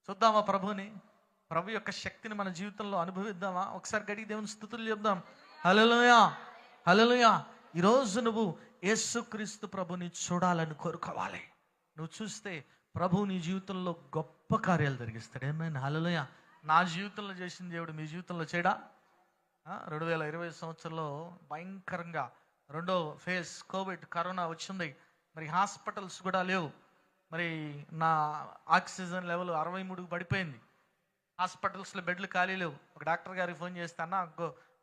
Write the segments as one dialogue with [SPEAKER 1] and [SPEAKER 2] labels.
[SPEAKER 1] చూద్దామా ప్రభుని, ప్రభు యొక్క శక్తిని మన జీవితంలో అనుభవిద్దామా? ఒకసారి గడికి దేవుని స్తుతులు చెప్దాం. హల్లెలూయా, హల్లెలూయా. ఈరోజు నువ్వు యేసుక్రీస్తు ప్రభుని చూడాలని కోరుకోవాలి. నువ్వు చూస్తే ప్రభు నీ జీవితంలో గొప్ప కార్యాలు జరిగిస్తాడు. ఏమైనా హల్లెలూయా. నా జీవితంలో చేసిన దేవుడు మీ జీవితంలో చేయడా? 2020 సంవత్సరంలో భయంకరంగా రెండో ఫేజ్ కోవిడ్ కరోనా వచ్చింది. మరి హాస్పిటల్స్ కూడా లేవు. మరి నా ఆక్సిజన్ లెవెల్ 63కు పడిపోయింది. హాస్పిటల్స్లో బెడ్లు ఖాళీ లేవు. ఒక డాక్టర్ గారికి ఫోన్ చేస్తే, అన్న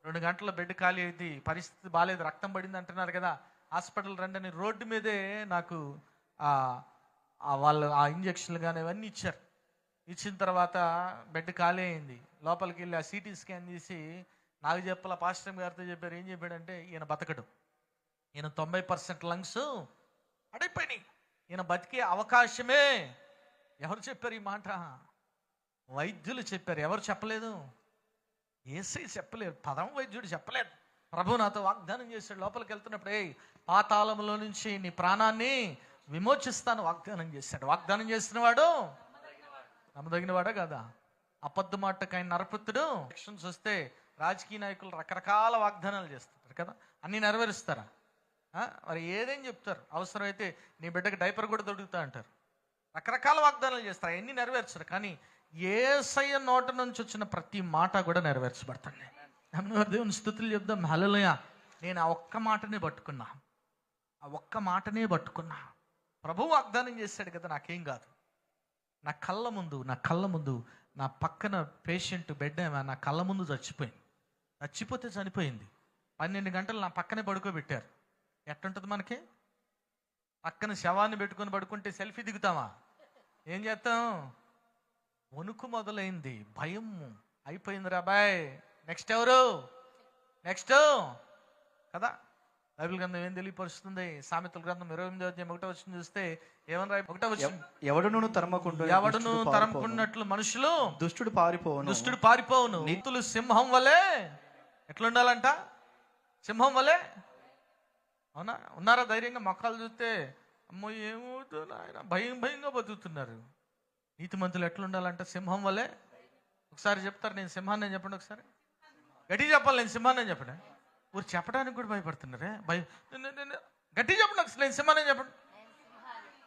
[SPEAKER 1] 2 గంటల బెడ్ ఖాళీ అయింది, పరిస్థితి బాగాలేదు, రక్తం పడింది అంటున్నారు కదా, హాస్పిటల్ రండి అని రోడ్డు మీదే నాకు వాళ్ళు ఆ ఇంజక్షన్లు కానీ ఇవన్నీ ఇచ్చారు. ఇచ్చిన తర్వాత బెడ్ ఖాళీ అయింది. లోపలికి వెళ్ళి ఆ సిటీ స్కాన్ తీసి నాకు చెప్పాల పాస్టర్ గారితో చెప్పారు. ఏం చెప్పాడంటే, ఈయన బతకడు, ఈయన 90% లంగ్స్ అడిగిపోయినాయి, ఈయన బతికే అవకాశమే. ఎవరు చెప్పారు ఈ మాట? వైద్యులు చెప్పారు. ఎవరు చెప్పలేదు? యేసయ్య చెప్పలేదు, పదం వైద్యుడు చెప్పలేదు. ప్రభు నాతో వాగ్దానం చేశాడు. లోపలికి వెళ్తున్నప్పుడు, పాతాళంలో నుంచి నీ ప్రాణాన్ని విమోచిస్తాను వాగ్దానం చేశాడు. వాగ్దానం చేసిన వాడు నమ్మదగిన వాడా కదా? అబద్ధ మాటకు ఆయన నరపుత్రుడు. ఎలక్షన్స్ వస్తే రాజకీయ నాయకులు రకరకాల వాగ్దానాలు చేస్తుంటారు కదా, అన్నీ నెరవేరుస్తారా? మరి ఏదేం చెప్తారు? అవసరమైతే నీ బిడ్డకి డైపర్ కూడా దొరుకుతా అంటారు. రకరకాల వాగ్దానాలు చేస్తారు, అవన్నీ నెరవేర్చరు. కానీ యేసయ్య నోట నుంచి వచ్చిన ప్రతి మాట కూడా నెరవేర్చబడతాను. దేవుని స్తుతులు చెప్దాం. హల్లెలూయా. నేను ఆ ఒక్క మాటనే పట్టుకున్నా, ఆ ఒక్క మాటనే పట్టుకున్నా. ప్రభు వాగ్దానం చేశాడు కదా, నాకేం కాదు. నా కళ్ళ ముందు నా పక్కన పేషెంట్ బెడ్ నా కళ్ళ ముందు చచ్చిపోతే చనిపోయింది. 12 గంటలు నా పక్కనే పడుకోబెట్టారు. ఎట్టుంటుంది మనకి? పక్కన శవాన్ని పెట్టుకొని పడుకుంటే సెల్ఫీ దిగుతామా? ఏం చేస్తాం? వణుకు మొదలైంది, భయం అయిపోయింది. రాబాయ్ నెక్స్ట్ ఎవరు? నెక్స్ట్ కదా. బైబిల్ గ్రంథం ఏం తెలియపరుస్తుంది? సామెతల గ్రంథం 28వ అధ్యాయం 1వ వచనం చూస్తే ఏమని రాయి? 1వ వచనం, ఎవడును తరమకున్నట్లు మనుషులు దుష్టుడు పారిపోవును. నీతులు సింహం వలె ఎట్లుండాలంట? సింహం వలె. అవునా? ఉన్నారా ధైర్యంగా? మొక్కలు చూస్తే అమ్మో ఏమవుతుంది ఆయన, భయంగా బతుకుతున్నారు. నీతిమంతులు ఎట్లుండాలంట? సింహం వలె. ఒకసారి చెప్తారు, నేను సింహాన్ని అని చెప్పండి. ఒకసారి గట్టి చెప్పాలి, నేను సింహాన్ని అని చెప్పండి. ఊరు చెప్పడానికి కూడా భయపడుతున్నారే. గట్టి చెప్పండి, ఒకసారి నేను సింహాన్ని అని చెప్పండి.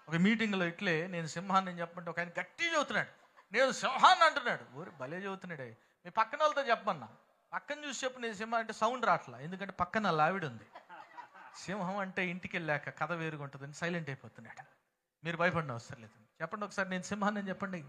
[SPEAKER 1] ఒక మీటింగ్లో ఇట్లే నేను సింహాన్ని అని చెప్పండి, ఒక ఆయన గట్టి చదువుతున్నాడు, నేను సింహాన్ని అంటున్నాడు. ఊరు భలే చదువుతున్నాడే. మీ పక్కన వాళ్ళతో చెప్పమన్నా, పక్కన చూసి చెప్పు నేను సింహం అంటే సౌండ్ రావట్లా. ఎందుకంటే పక్కన లావిడ ఉంది. సింహం అంటే ఇంటికి వెళ్ళాక కథ వేరుగా ఉంటుందని సైలెంట్ అయిపోతున్నాడు. మీరు భయపడిన అవసరం లేదు. చెప్పండి ఒకసారి, నేను సింహాన్ని అని చెప్పండి.